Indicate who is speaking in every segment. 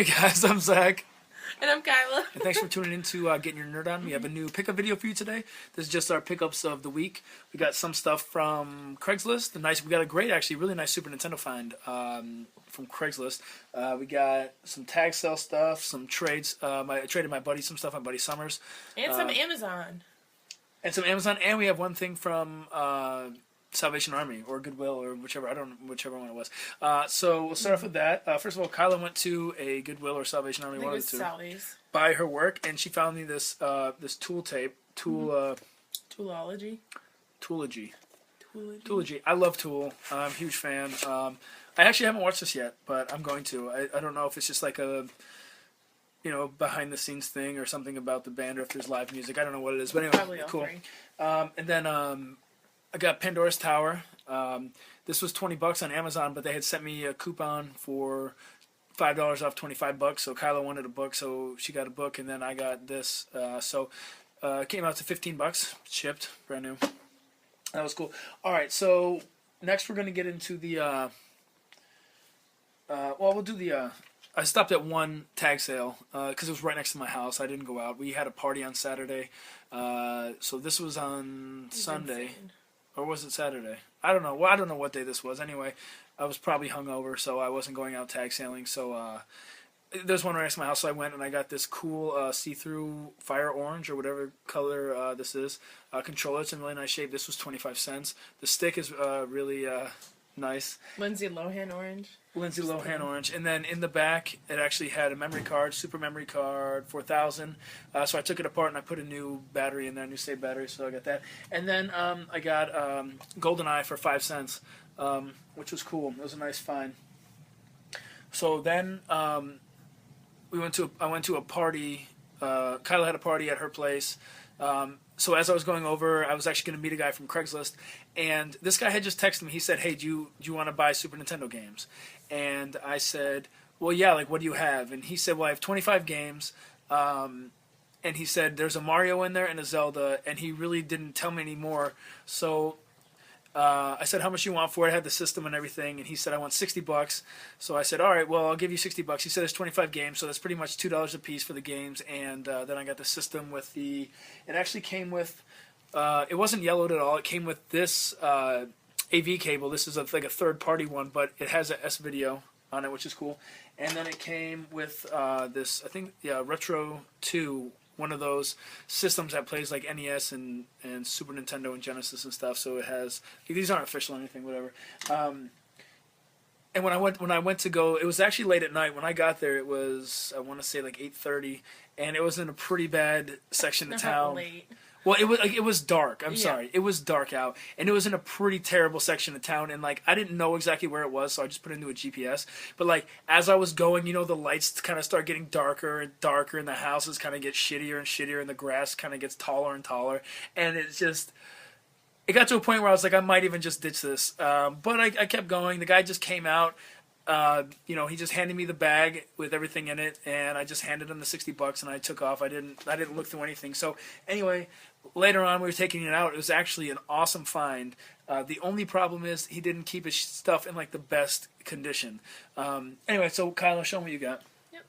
Speaker 1: guys, I'm Zach.
Speaker 2: And I'm Kyla.
Speaker 1: And thanks for tuning in to Getting Your Nerd On. We have a new pickup video for you today. This is just our pickups of the week. We got some stuff from Craigslist. We got a great, actually, really nice Super Nintendo find from Craigslist. We got some tag sale stuff, some trades. I traded my buddy some stuff, my buddy Summers.
Speaker 2: And some Amazon.
Speaker 1: And we have one thing from Salvation Army or Goodwill or whichever one it was. So we'll start off with that. First of all, Kyla went to a Goodwill or Salvation Army, one of the two, buy her work, and she found me this this tool tape,
Speaker 2: Toolology.
Speaker 1: I love Tool. I'm a huge fan. I actually haven't watched this yet, but I'm going to. I don't know if it's just like a behind the scenes thing or something about the band or if there's live music. I don't know what it is, but anyway,
Speaker 2: Probably all
Speaker 1: cool.
Speaker 2: three.
Speaker 1: And then I got Pandora's Tower. This was $20 on Amazon, but they had sent me a coupon for $5 off $25. So Kyla wanted a book, so she got a book, and then I got this. It came out to $15, shipped, brand new. That was cool. All right, so next we're gonna get into the. We'll do the. I stopped at one tag sale because it was right next to my house. I didn't go out. We had a party on Saturday, so this was on Sunday.
Speaker 2: Insane.
Speaker 1: Or was it Saturday? I don't know. Well, I don't know what day this was. Anyway, I was probably hungover, so I wasn't going out tag sailing. So there's one right next to my house, so I went and I got this cool see-through fire orange or whatever color this is controller. It's in really nice shape. This was 25 cents. The stick is really nice.
Speaker 2: Lindsay Lohan orange.
Speaker 1: And then in the back, it actually had a memory card, super memory card, 4000. So I took it apart and I put a new battery in there, new save battery, so I got that. And then I got GoldenEye for 5 cents, which was cool. It was a nice find. So then I went to a party. Kyla had a party at her place. So as I was going over, I was actually going to meet a guy from Craigslist, and this guy had just texted me. He said, "Hey, do you want to buy Super Nintendo games?" And I said, "Well, yeah. Like, what do you have?" And he said, "Well, I have 25 games." And he said, "There's a Mario in there and a Zelda," and he really didn't tell me any more. So I said, "How much you want for it?" I had the system and everything, and he said, "I want $60." So I said, "All right, well, I'll give you $60." He said, "There's 25 games, so that's pretty much $2 a piece for the games." And then I got the system with the. It actually came with. It wasn't yellowed at all. It came with this AV cable. This is like a third-party one, but it has a S video on it, which is cool. And then it came with this, I think, Retro 2. One of those systems that plays like NES and Super Nintendo and Genesis and stuff. So it has, these aren't official or anything, whatever. And when I went to go, it was actually late at night. When I got there, it was, I want to say like 8:30, and it was in a pretty bad section of town.
Speaker 2: Late.
Speaker 1: Well, it was dark. I'm sorry. It was dark out, and it was in a pretty terrible section of town, and like I didn't know exactly where it was, so I just put it into a GPS. But like as I was going, the lights kind of start getting darker and darker, and the houses kind of get shittier and shittier, and the grass kind of gets taller and taller, and it got to a point where I was like, I might even just ditch this. But I kept going. The guy just came out. He just handed me the bag with everything in it, and I just handed him the $60, and I took off. I didn't look through anything. So anyway, later on we were taking it out. It was actually an awesome find. The only problem is he didn't keep his stuff in like the best condition. Anyway, so Kyla, show me what you got.
Speaker 2: Yep.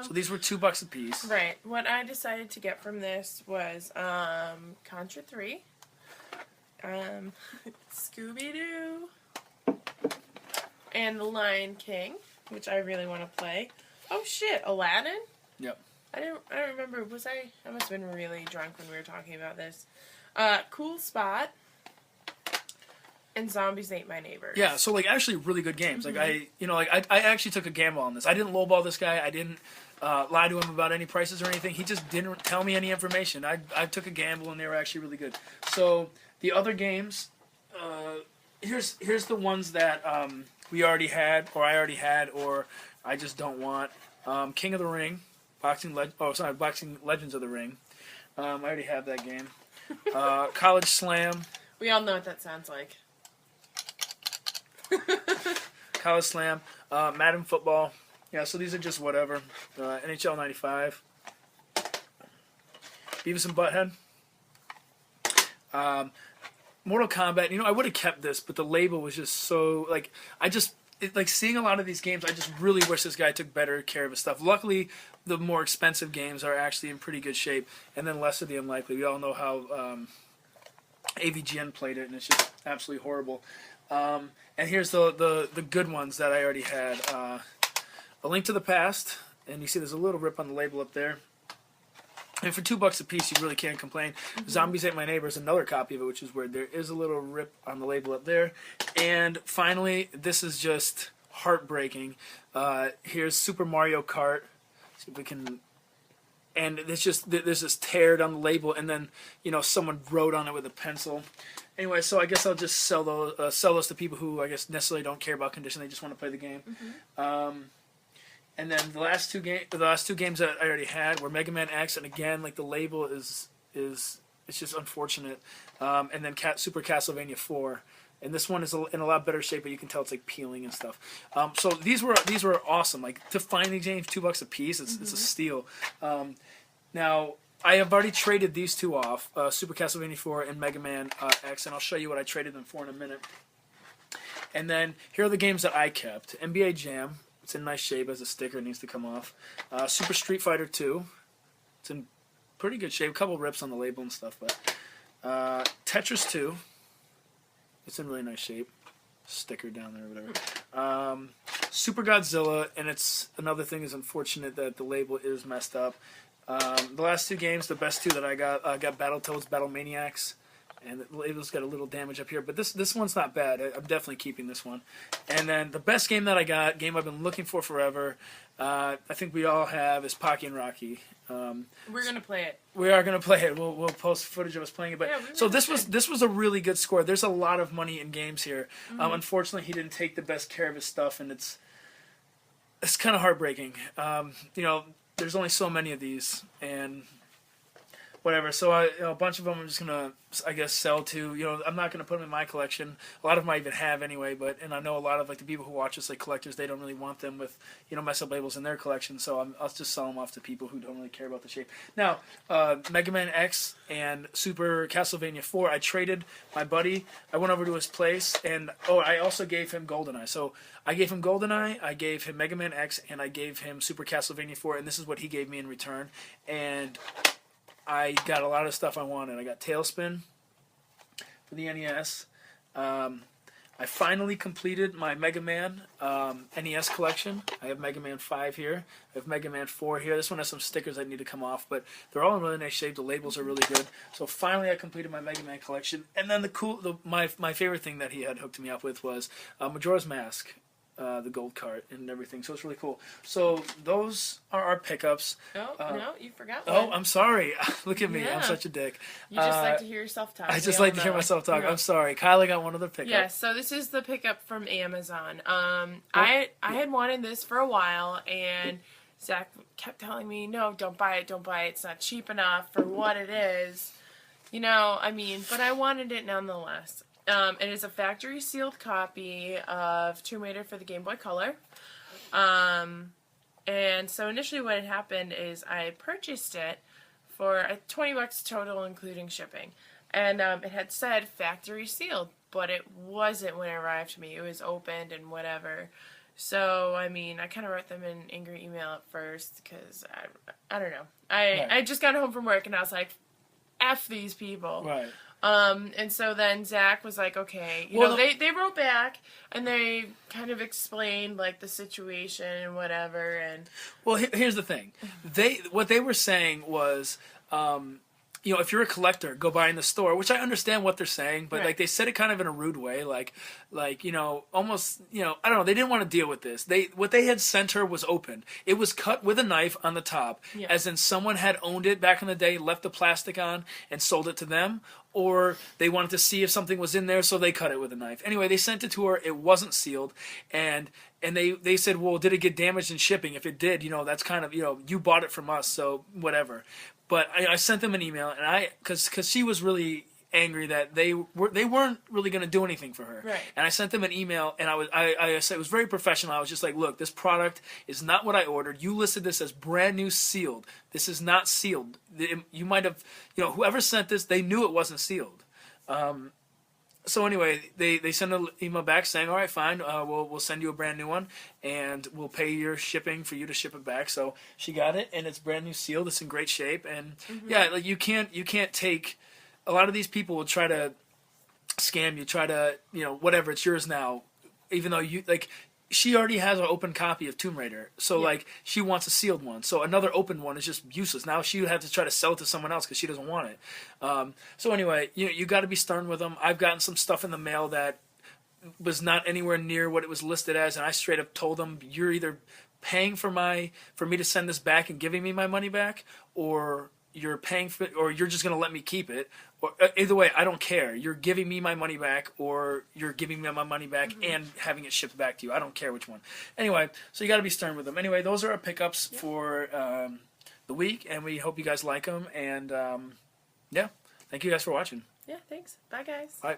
Speaker 1: So these were $2 a piece.
Speaker 2: Right. What I decided to get from this was Contra 3, Scooby-Doo, and The Lion King, which I really want to play. Oh shit, Aladdin?
Speaker 1: Yep.
Speaker 2: I don't remember. I must have been really drunk when we were talking about this. Cool Spot. And Zombies Ate My Neighbors.
Speaker 1: Yeah, so like actually really good games. Like I actually took a gamble on this. I didn't lowball this guy. I didn't lie to him about any prices or anything. He just didn't tell me any information. I took a gamble and they were actually really good. So the other games, here's the ones that we already had, or I already had, or I just don't want. King of the Ring, Boxing Legends of the Ring. I already have that game. College Slam.
Speaker 2: We all know what that sounds like.
Speaker 1: College Slam, Madden Football. Yeah, so these are just whatever. NHL 95. Beavis and Butthead. Mortal Kombat. I would have kept this, but the label was just so, like, I just like seeing a lot of these games, I just really wish this guy took better care of his stuff. Luckily, the more expensive games are actually in pretty good shape, and then less of the unlikely. We all know how AVGN played it, and it's just absolutely horrible. And here's the good ones that I already had. A Link to the Past, and you see there's a little rip on the label up there. And for $2 a piece, you really can't complain. Mm-hmm. Zombies Ate My Neighbor is another copy of it, which is weird. There is a little rip on the label up there. And finally, this is just heartbreaking. Here's Super Mario Kart. See if we can... And it's just, there's this tear down the label, and then, someone wrote on it with a pencil. Anyway, so I guess I'll just sell those to people who, I guess, necessarily don't care about condition. They just want to play the game. Mm-hmm. And then the last two games that I already had were Mega Man X, and again, like the label is it's just unfortunate. And then Super Castlevania 4, and this one is in a lot better shape, but you can tell it's like peeling and stuff. So these were awesome. Like to find these games $2 a piece, it's a steal. Now I have already traded these two off, Super Castlevania 4 and Mega Man X, and I'll show you what I traded them for in a minute. And then here are the games that I kept: NBA Jam. It's in nice shape as a sticker. It needs to come off. Super Street Fighter 2. It's in pretty good shape. A couple rips on the label and stuff, but Tetris 2. It's in really nice shape. Sticker down there or whatever. Super Godzilla, and it's another thing is unfortunate that the label is messed up. The last two games, the best two that I got Battletoads Battle Maniacs. And the label's got a little damage up here, but this one's not bad. I'm definitely keeping this one. And then the best game that I got, game I've been looking for forever, I think we all have, is Pocky and Rocky.
Speaker 2: We're gonna play it.
Speaker 1: We are gonna play it. We'll post footage of us playing it. But
Speaker 2: yeah,
Speaker 1: so this was a really good score. There's a lot of money in games here. Mm-hmm. Unfortunately, he didn't take the best care of his stuff, and it's kind of heartbreaking. There's only so many of these, and whatever. So a bunch of them I'm just gonna, I guess, sell to. I'm not gonna put them in my collection. A lot of them I even have anyway. And I know a lot of like the people who watch us, like collectors, they don't really want them with mess up labels in their collection. So I'll just sell them off to people who don't really care about the shape. Now, Mega Man X and Super Castlevania 4, I traded my buddy. I went over to his place, and I also gave him GoldenEye. So I gave him GoldenEye, I gave him Mega Man X, and I gave him Super Castlevania 4, and this is what he gave me in return. And I got a lot of stuff I wanted. I got Tailspin for the NES. I finally completed my Mega Man NES collection. I have Mega Man 5 here. I have Mega Man 4 here. This one has some stickers that need to come off, but they're all in really nice shape. The labels are really good. So finally I completed my Mega Man collection. And then my favorite thing that he had hooked me up with was Majora's Mask. The gold cart and everything, so it's really cool. So those are our pickups.
Speaker 2: No, you forgot one.
Speaker 1: Oh, I'm sorry. Look at me,
Speaker 2: yeah.
Speaker 1: I'm such a dick.
Speaker 2: You just like to hear yourself talk.
Speaker 1: I just like to hear myself talk.
Speaker 2: Yeah.
Speaker 1: I'm sorry. Kylie got one other pickup.
Speaker 2: Yeah, so this is the pickup from Amazon. I had wanted this for a while, and Zach kept telling me, no, don't buy it, it's not cheap enough for what it is. But I wanted it nonetheless. It is a factory sealed copy of Tomb Raider for the Game Boy Color. And so initially what had happened is I purchased it for $20 total including shipping. And it had said factory sealed, but it wasn't when it arrived to me. It was opened and whatever. So, I kind of wrote them an angry email at first because I don't know. I just got home from work and I was like, F these people.
Speaker 1: Right.
Speaker 2: And so then Zach was like, okay, they wrote back and they kind of explained like the situation and whatever. And
Speaker 1: well, here's the thing. What they were saying was, if you're a collector, go buy in the store, which I understand what they're saying, but like they said it kind of in a rude way, like almost, I don't know, they didn't want to deal with this. What they had sent her was open. It was cut with a knife on the top, as in someone had owned it back in the day, left the plastic on, and sold it to them, or they wanted to see if something was in there, so they cut it with a knife. Anyway, they sent it to her. It wasn't sealed, and they said, well, did it get damaged in shipping? If it did, that's kind of, you bought it from us, so whatever. But I sent them an email, and because she was really angry that they weren't really going to do anything for her.
Speaker 2: Right.
Speaker 1: And I sent them an email, and I said it was very professional. I was just like, look, this product is not what I ordered. You listed this as brand new sealed. This is not sealed. You might have, whoever sent this, they knew it wasn't sealed. So anyway, they send an email back saying, all right, fine, we'll send you a brand new one, and we'll pay your shipping for you to ship it back. So she got it, and it's brand new sealed. It's in great shape, and yeah, like you can't take. A lot of these people will try to scam you, try to whatever. It's yours now, even though you like. She already has an open copy of Tomb Raider, so like she wants a sealed one. So another open one is just useless. Now she would have to try to sell it to someone else because she doesn't want it. So anyway, you got to be stern with them. I've gotten some stuff in the mail that was not anywhere near what it was listed as, and I straight up told them, you're either paying for me to send this back and giving me my money back, or you're paying for, or you're just going to let me keep it. Or either way, I don't care. You're giving me my money back, or you're giving me my money back and having it shipped back to you. I don't care which one. Anyway, so you got to be stern with them. Anyway, those are our pickups for the week, and we hope you guys like them. And yeah, thank you guys for watching.
Speaker 2: Yeah, thanks. Bye, guys.
Speaker 1: Bye.